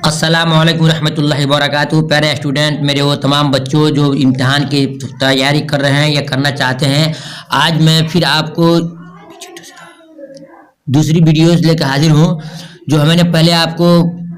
अस्सलामुअलैकुम रहमतुल्लाहि व बरकातुहू। प्यारे स्टूडेंट, मेरे वो तमाम बच्चों जो इम्तिहान की तैयारी कर रहे हैं या करना चाहते हैं, आज मैं फिर आपको दूसरी वीडियोस लेकर हाजिर हूँ। जो मैंने पहले आपको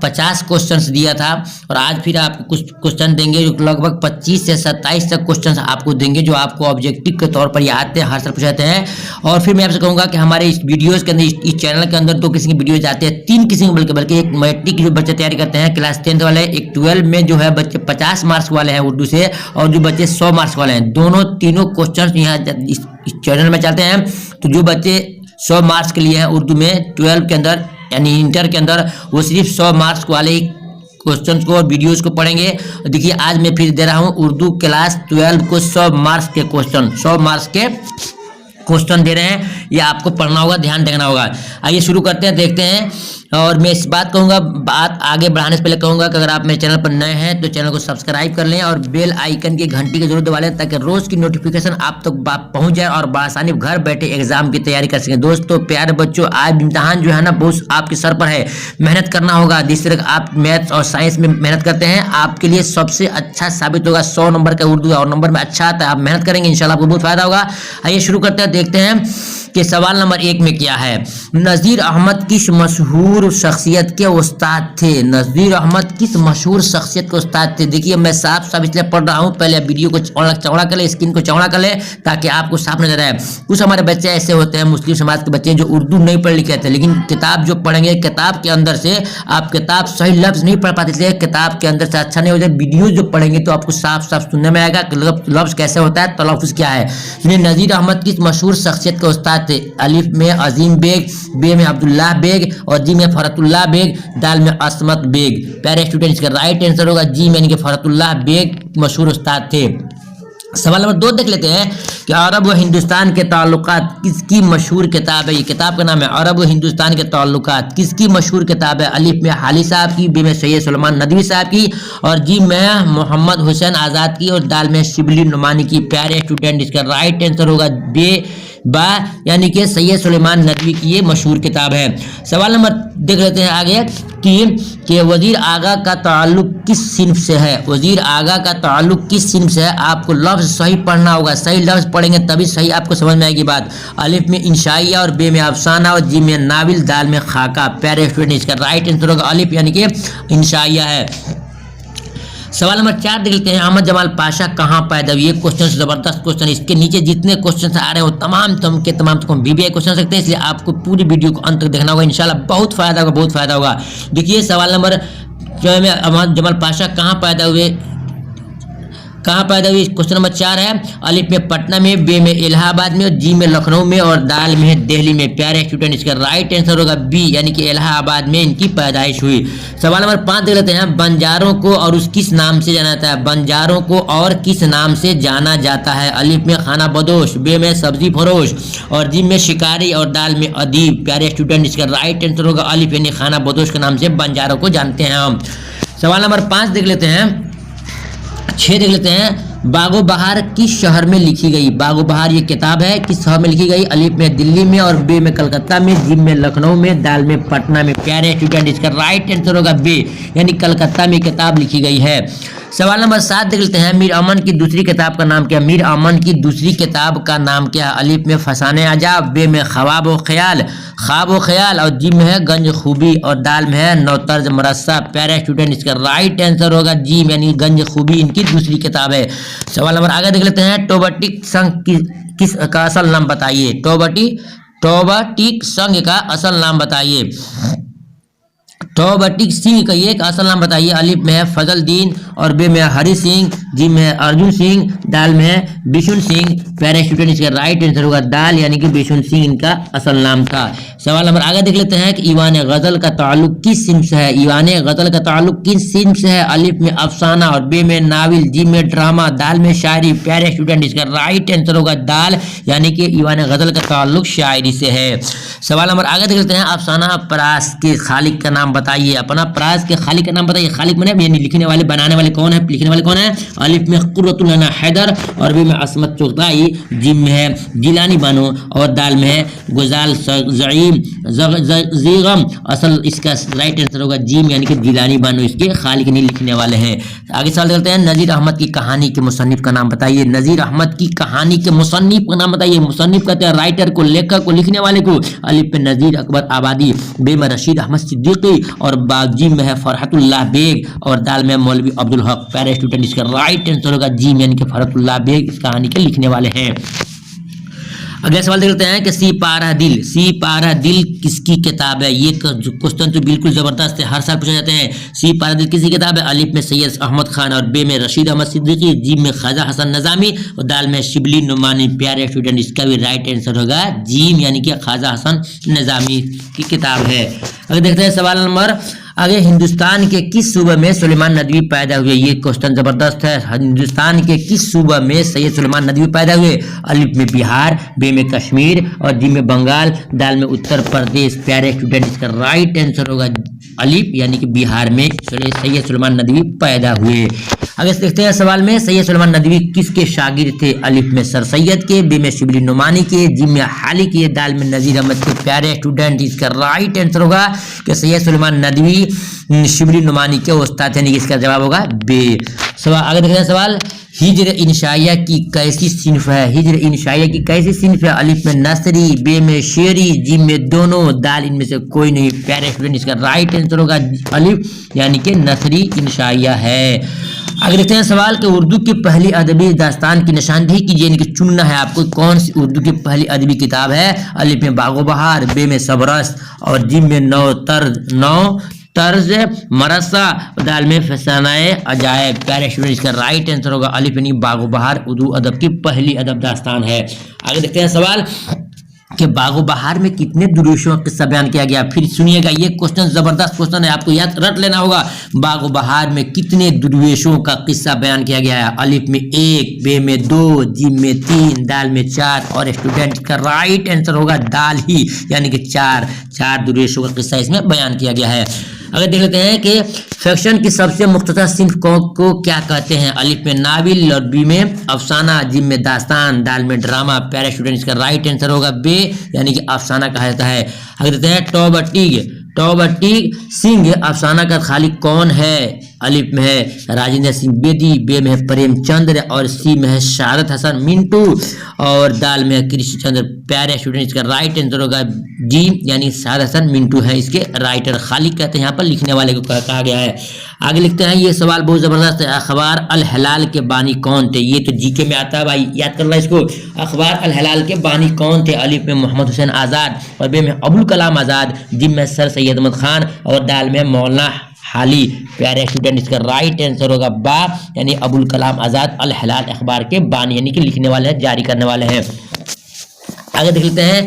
50 क्वेश्चंस दिया था और आज फिर आपको कुछ क्वेश्चन देंगे जो लगभग 25 से 27 तक क्वेश्चंस आपको देंगे जो आपको ऑब्जेक्टिव के तौर पर याद थे, हर साल पूछाते हैं। और फिर मैं आपसे कहूँगा कि हमारे इस वीडियोस के अंदर, इस चैनल के अंदर 2 किस्म की वीडियोज आते हैं, 3 किस्म की, बल्कि एक मैट्रिक जो बच्चे तैयारी करते हैं क्लास 10th वाले, एक 12 में जो है बच्चे 50 मार्क्स वाले हैं उर्दू से, और जो बच्चे 100 मार्क्स वाले हैं। तीनों क्वेश्चन यहाँ इस चैनल में चलते हैं। तो जो बच्चे 100 मार्क्स के लिए हैं उर्दू में 12 के अंदर यानी इंटर के अंदर, वो सिर्फ 100 मार्क्स वाले ही क्वेश्चंस को और वीडियोस को पढ़ेंगे। देखिए आज मैं फिर दे रहा हूँ उर्दू क्लास 12 को 100 मार्क्स के क्वेश्चन, 100 मार्क्स के क्वेश्चन दे रहे हैं। ये आपको पढ़ना होगा, ध्यान देना होगा। आइए शुरू करते हैं, देखते हैं। और मैं इस बात कहूँगा, बात आगे बढ़ाने से पहले कहूँगा कि अगर आप मेरे चैनल पर नए हैं तो चैनल को सब्सक्राइब कर लें और बेल आइकन की घंटी की जरूर दबा लें ताकि रोज़ की नोटिफिकेशन आप तक पहुँच जाए और बआसानी घर बैठे एग्जाम की तैयारी कर सकें। दोस्तों, प्यारे बच्चों, आज इम्तिहान जो है ना बहुत आपके सर पर है, मेहनत करना होगा। जिस तरह आप मैथ्स और साइंस में मेहनत करते हैं, आपके लिए सबसे अच्छा साबित होगा 100 नंबर का उर्दू और नंबर में अच्छा आता है। आप मेहनत करेंगे, इंशाल्लाह आपको बहुत फायदा होगा। आइए शुरू करते हैं, देखते हैं कि सवाल नंबर 1 में क्या है। नज़ीर अहमद किस मशहूर शख्सियत के उस्ताद थे? नज़ीर अहमद किस मशहूर शख्सियत के उस्ताद थे? देखिए मैं साफ साफ इसलिए पढ़ रहा हूँ, पहले वीडियो को चौड़ा कर ले, स्क्रीन को चौड़ा कर ले ताकि आपको साफ नजर आए। कुछ हमारे बच्चे ऐसे होते हैं, मुस्लिम समाज के बच्चे जो उर्दू नहीं पढ़ लिखे थे, लेकिन किताब जो पढ़ेंगे, किताब के अंदर से आप किताब सही लफ्ज नहीं पढ़ पाते, इसलिए किताब के अंदर से अच्छा नहीं हो जाए। वीडियो जो पढ़ेंगे तो आपको साफ साफ सुनने में आएगा कि लफ्ज कैसे होता है, तलफ़ुज़ क्या है। सुनिए, नज़ीर अहमद किस मशहूर शख्सियत के उस्ताद थे? अलिफ में अजीम बेग, बे में अब्दुल्लाह बेग और जी में फरतुल्लाह बेग, दाल में असमत बेग। प्यारे स्टूडेंट्स का राइट आंसर होगा जी में, यानी कि फरतुल्लाह बेग मशहूर उस्ताद थे। सवाल नंबर 2 देख लेते हैं कि अरब व हिंदुस्तान के ताल्लुकात किसकी मशहूर किताब है? ये किताब का नाम है अरब व हिंदुस्तान के ताल्लुकात। किसकी मशहूर किताब है? अलिफ में हाली साहब की, बे में सैयद सुलेमान नदवी साहब की और जी में मोहम्मद हुसैन आज़ाद की और दाल में शिबली नुमानी की। प्यारे स्टूडेंट, इसका राइट आंसर होगा बा यानी कि सैयद सुलेमान नदवी की ये मशहूर किताब है। सवाल नंबर देख लेते हैं आगे कि वजीर आगा का ताल्लुक किस सिन्फ से है? वजीर आगा का ताल्लुक किस सिन्फ से है? आपको लफ्ज सही पढ़ना होगा, सही लफ्ज पढ़ेंगे तभी सही आपको समझ में आएगी बात। अलिफ में इंशाइया और बे में अफसाना और जी में नाविल, दाल में खाका। प्यारे स्टूडेंट, इसका राइट आंसर होगा अलिफ यानी कि इंशाइया है। सवाल नंबर 4 देख लेते हैं। अहमद जमाल पाशा कहाँ पैदा हुए? ये क्वेश्चन जबरदस्त क्वेश्चन। इसके नीचे जितने क्वेश्चन आ रहे हैं वो तमाम बीबीआई क्वेश्चन सकते हैं, इसलिए आपको पूरी वीडियो को अंत तक देखना होगा, इंशाल्लाह बहुत फायदा होगा, बहुत फायदा होगा। देखिए सवाल नंबर जो है, अहमद जमाल पाशा कहाँ पैदा हुए? क्वेश्चन नंबर 4 है। अलिफ में पटना में, बे में इलाहाबाद में और जी में लखनऊ में और दाल में दिल्ली में। प्यारे स्टूडेंट, इसका राइट आंसर होगा बी यानी कि इलाहाबाद में इनकी पैदाइश हुई। सवाल नंबर 5 देख लेते हैं। बंजारों को और उस किस नाम से जाना जाता है? बंजारों को और किस नाम से जाना जाता है? अलिफ में खाना बदोश, बे में सब्जी फरोश और जी में शिकारी और दाल में अदीब। प्यारे स्टूडेंट, इसका राइट आंसर होगा अलिफ यानी खाना बदोश के नाम से बंजारों को जानते हैं हम। सवाल नंबर 5 देख लेते हैं। 6 देख लेते हैं। बागो बहार किस शहर में लिखी गई? बागो बहार ये किताब है, किस शहर में लिखी गई? अलिफ में दिल्ली में और बे में कलकत्ता में, जी में लखनऊ में, दाल में पटना में। प्यारे स्टूडेंट, इसका राइट आंसर होगा बे यानी कलकत्ता में किताब लिखी गई है। सवाल नंबर 7 देख लेते हैं। मीर अमन की दूसरी किताब का नाम क्या? मीर अमन की दूसरी किताब का नाम क्या? अलिफ में फसाने अजाब, बे में ख्वाब व ख्याल और जी में है गंज खूबी और दाल में है नौतर्ज मरस्सा। प्यारे स्टूडेंट, इसका राइट आंसर होगा जी यानी गंज खूबी इनकी दूसरी किताब है। सवाल नंबर आगे देख लेते हैं। टोबटिक संघ किस का असल नाम बताइए? टोबटिक संघ का असल नाम बताइए। टोबटिक सिंह का एक असल नाम बताइए। अलिफ में है फजल दीन और बे में हरि सिंह, जी में है अर्जुन सिंह, दाल में है बिशुन सिंह। प्यारे स्टूडेंट, इसका राइट आंसर होगा दाल यानी कि बिशुन सिंह इनका असल नाम था। सवाल नंबर आगे देख लेते हैं कि ईवान गजल का ताल्लुक किस सिन्फ से है? ईवान गजल का ताल्लुक किस सिन्फ से है? अलिफ में अफसाना और बे में नाविल, जी में ड्रामा, दाल में शायरी। प्यारे स्टूडेंट, इसका राइट आंसर होगा दाल यानी कि ईवान गजल का ताल्लुक शायरी से है। सवाल नंबर आगे देख लेते हैं। अफसाना परास के खालिक का नाम बताइए। अपना परास के खालिक का नाम बताइए। खालिक माने यानी लिखने वाले, बनाने वाले कौन है, लिखने वाले कौन है? अलिफ में कुर्रतुल अना हैदर और बे में असमत चुगताई, जिम में है जिलानी बानो और दाल में है गुजाल ज़ईम ज़ीगम। असल इसका राइट आंसर होगा जिम यानी कि जिलानी बानो इसके खालिक नहीं लिखने वाले हैं। आगे सवाल करते हैं, नज़ीर अहमद की कहानी के मुसन्निफ का नाम बताइए। नज़ीर अहमद की कहानी के मुसन्निफ का नाम बताइए। मुसन्निफ कहते हैं राइटर को, लेखक को, लिखने वाले को। अलिफ पे नज़ीर अकबर आबादी, बे में रशीद अहमद सिद्दीकी और जिम में है फरहतुल्लाह बेग और दाल में मौलवी अब्दुल हक। प्यारे स्टूडेंट इसका राइट आंसर होगा जिम यानी कि फरहतुल्लाह बेग इस कहानी के लिखने वाले हैं। अगला सवाल देखते हैं कि सी पारा दिल किसकी किताब है। ये क्वेश्चन तो बिल्कुल जबरदस्त है, हर साल पूछे जाते हैं। सी पारा दिल किसकी किताब है। अलिफ में सैयद अहमद खान और बे में रशीद अहमद सिद्दीकी, जिम में ख्वाजा हसन नज़ामी और दाल में शिबली नुमानी। प्यारे स्टूडेंट इसका भी राइट आंसर होगा जिम यानी कि ख्वाजा हसन नज़ामी की किताब है। अगर देखते हैं सवाल नंबर आगे, हिंदुस्तान के किस सूबे में सुलेमान नदवी पैदा हुए। ये क्वेश्चन जबरदस्त है। हिंदुस्तान के किस सूबे में सैयद सुलेमान नदवी पैदा हुए। अलिफ में बिहार, बे में कश्मीर और जी में बंगाल, दाल में उत्तर प्रदेश। प्यारे स्टूडेंट इसका राइट आंसर होगा अलिफ यानी कि बिहार में सैयद सुलेमान नदवी पैदा हुए। आगे देखते हैं सवाल में, सैयद सुलेमान नदवी किसके शागिर्द थे। अलिफ में सर सैयद के, बे में शिबली नुमानी के, जिम में हाली के, दाल में नजीर अहमद के। प्यारे स्टूडेंट इसका राइट आंसर होगा कि सैयद सुलेमान नदवी शिबली नुमानी के उस्ताद यानी कि इसका जवाब होगा बे। सवाल आगे देखते हैं सवाल, हिज्र इंशाइया की कैसी सिन्फ है। हिज्र इंशाइया की कैसी सिन्फ है। अलिफ में नसरी, बे में शेरी, जिम में दोनों, दाल इनमें से कोई नहीं। प्यारे स्टूडेंट इसका राइट आंसर होगा अलिफ यानी कि नसरी इंशाइया है। आगे देखते हैं सवाल कि उर्दू की पहली अदबी दास्तान की निशानदेही कीजिए, यानी कि चुनना है आपको कौन सी उर्दू की पहली अदबी किताब है। अलिफ में बागो बहार, बे में सबरस और जिम में नौ तर्ज मरसा, दाल में फसानाए अजायब। प्यारे स्टूडेंट इसका राइट आंसर होगा अलिफ यानी बागो बहार उर्दू अदब की पहली अदब दास्तान है। आगे देखते हैं सवाल कि बागो बहार में कितने दुर्वेशों का किस्सा बयान किया गया। फिर सुनिएगा, ये क्वेश्चन जबरदस्त क्वेश्चन है, आपको याद रट लेना होगा। बागो बहार में कितने दुर्वेशों का किस्सा बयान किया गया है। अलिफ में 1, बे में 2, जिम में 3, दाल में 4 और स्टूडेंट का राइट आंसर होगा दाल ही यानी कि 4 दुर्वेशों का किस्सा इसमें बयान किया गया है। अगर देख लेते हैं कि फिक्शन की सबसे मुख्तसर सिंफ को क्या कहते हैं। अलिफ में नाविल और बी में अफसाना, जिम में दास्तान, दाल में ड्रामा। प्यारे स्टूडेंट इसका राइट आंसर होगा बे यानी कि अफसाना कहा जाता है। अगर देखते हैं टॉबर्टी सिंह अफसाना का खालिक कौन है। अलिफ में है राजेंद्र सिंह बेदी, बे में है प्रेमचंद्र और सी में है शहादत हसन मिंटू और दाल में है कृष्णचंद्र। प्यारे स्टूडेंट इसका राइट आंसर होगा जी यानी शहादत हसन मिंटू है इसके राइटर। खालिक कहते हैं यहाँ पर लिखने वाले को कहा गया है। आगे लिखते हैं, ये सवाल बहुत जबरदस्त है। अखबार अल हिलाल के बानी कौन थे। ये तो जीके में आता है भाई, याद करना इसको। अखबार अल हिलाल के बानी कौन थे। अलिफ में मोहम्मद हुसैन आज़ाद और बे में अबुल कलाम आज़ाद, जिम में सर सैयद अहमद खान और दाल में मौलाना हाली। प्यारे स्टूडेंट इसका राइट आंसर होगा बा यानी अबुल कलाम आज़ाद अल हिलाल अखबार के बानी यानी कि लिखने वाले हैं, जारी करने वाले हैं। आगे देख लेते हैं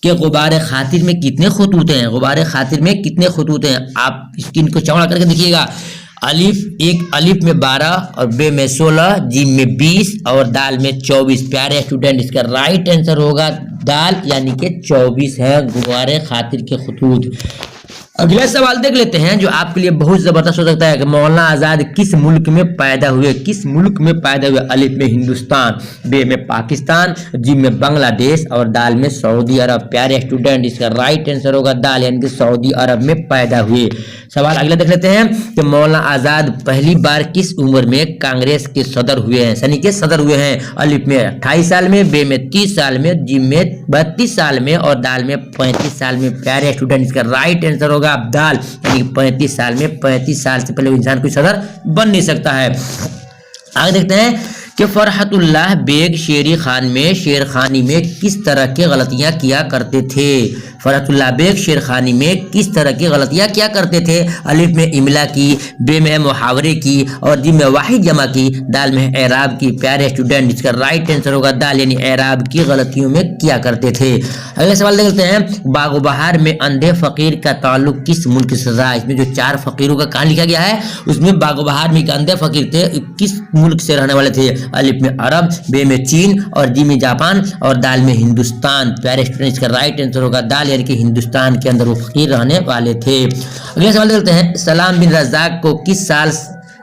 कि गुबार खातिर में कितने खतूत हैं। गुबार खातिर में कितने खतूत हैं, आप स्क्रीन को चौड़ा करके देखिएगा। अलिफ में 12 और बे में 16, जिम में 20 और दाल में 24। प्यारे स्टूडेंट इसका राइट आंसर होगा दाल यानी कि 24 है गुबार खातिर के खतूत। अगला सवाल देख लेते हैं जो आपके लिए बहुत जबरदस्त हो सकता है कि मौलाना आजाद किस मुल्क में पैदा हुए। किस मुल्क में पैदा हुए। अलिफ में हिंदुस्तान, बे में पाकिस्तान, जिम में बांग्लादेश और दाल में सऊदी अरब। प्यारे स्टूडेंट इसका राइट आंसर होगा दाल यानी कि सऊदी अरब में पैदा हुए। सवाल अगला देख लेते हैं कि मौलाना आजाद पहली बार किस उम्र में कांग्रेस के सदर हुए हैं, यानी कि सदर हुए हैं। अलिफ में 28 साल में, बे में 30 साल में, जिम में 32 साल में और दाल में 35 साल में। प्यारे स्टूडेंट इसका राइट आंसर होगा दाल यानी 35 साल में। 35 साल से पहले इंसान कोई सदर बन नहीं सकता है। आगे देखते हैं कि फरहतुल्लाह बेग शेरखानी में किस तरह की गलतियां किया करते थे। फरहतुल्लाह बेग शेरखानी में किस तरह की गलतियां किया करते थे। अलिफ में इमला की, बे में मुहावरे की और जिम में वाहिद जमा की, दाल में एराब की। प्यारे स्टूडेंट इसका राइट आंसर होगा दाल यानी एराब की गलतियों में किया करते थे। अगले सवाल देखते हैं, बागो बहार में अंधे फकीर का ताल्लुक किस मुल्क से था। इसमें जो 4 फकीरों का कहानी लिखा गया है उसमें बागो बहार में एक अंधे फकीर थे, किस मुल्क से रहने वाले थे। अलिफ में अरब, बे में चीन और जी में जापान और दाल में हिंदुस्तान। प्यारे स्टूडेंट इसका राइट आंसर होगा दाल यानी कि हिंदुस्तान के अंदर वो फकीर रहने वाले थे। अगले सवाल देखते हैं, सलाम बिन रज़ाक को किस साल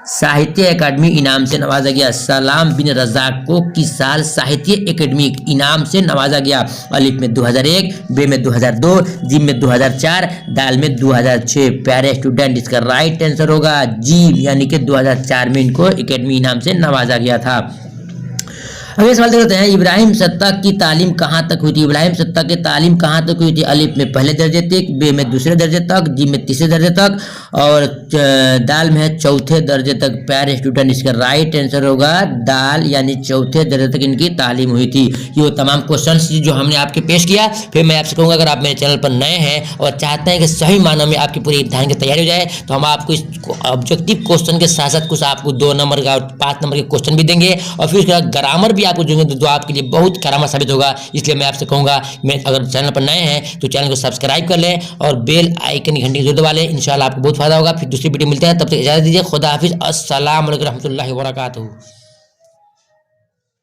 साहित्य अकादमी इनाम से नवाजा गया? सलाम बिन रज़ाक को किस साल साहित्य अकादमी इनाम से नवाजा गया? अलिफ में 2001, बे में 2002, जिम में 2004, दाल में 2006। प्यारे स्टूडेंट, इसका राइट आंसर होगा जिम, यानी कि 2004 में इनको अकादमी इनाम से नवाजा गया था। अगले सवाल देखते हैं, इब्राहिम सत्ताक की तालीम कहाँ तक हुई थी? इब्राहिम सत्ताक की तालीम कहाँ तक हुई थी? अलिफ में पहले दर्जे तक, बे में दूसरे दर्जे तक, जी में तीसरे दर्जे तक और दाल में है चौथे दर्जे तक। प्यारे स्टूडेंट, इसका राइट आंसर होगा दाल, यानी चौथे दर्जे तक इनकी तालीम हुई थी। ये वो तमाम क्वेश्चन जो हमने आपके पेश किया। फिर मैं आपसे कहूँगा, अगर आप मेरे चैनल पर नए हैं और चाहते हैं कि सही मानों में आपकी पूरी इम्तिहान की तैयारी हो जाए, तो हम आपको इस ऑब्जेक्टिव क्वेश्चन के साथ साथ कुछ आपको 2 नंबर का और 5 नंबर के क्वेश्चन भी देंगे और फिर उसके बाद ग्रामर भी आपको देंगे, जो आपके लिए बहुत करामा साबित होगा। इसलिए मैं आपसे कहूँगा, मैं अगर चैनल पर नए हैं तो चैनल को सब्सक्राइब कर लें और बेल आइकन की घंटी जरूर दबा लें। इंशाल्लाह आपको बहुत फायदा होगा। फिर दूसरी वीडियो मिलते हैं, तब तक इजाजत दीजिए। खुदा हाफिज़। अस्सलाम वालेकुम रहमतुल्लाहि व बरकातहू।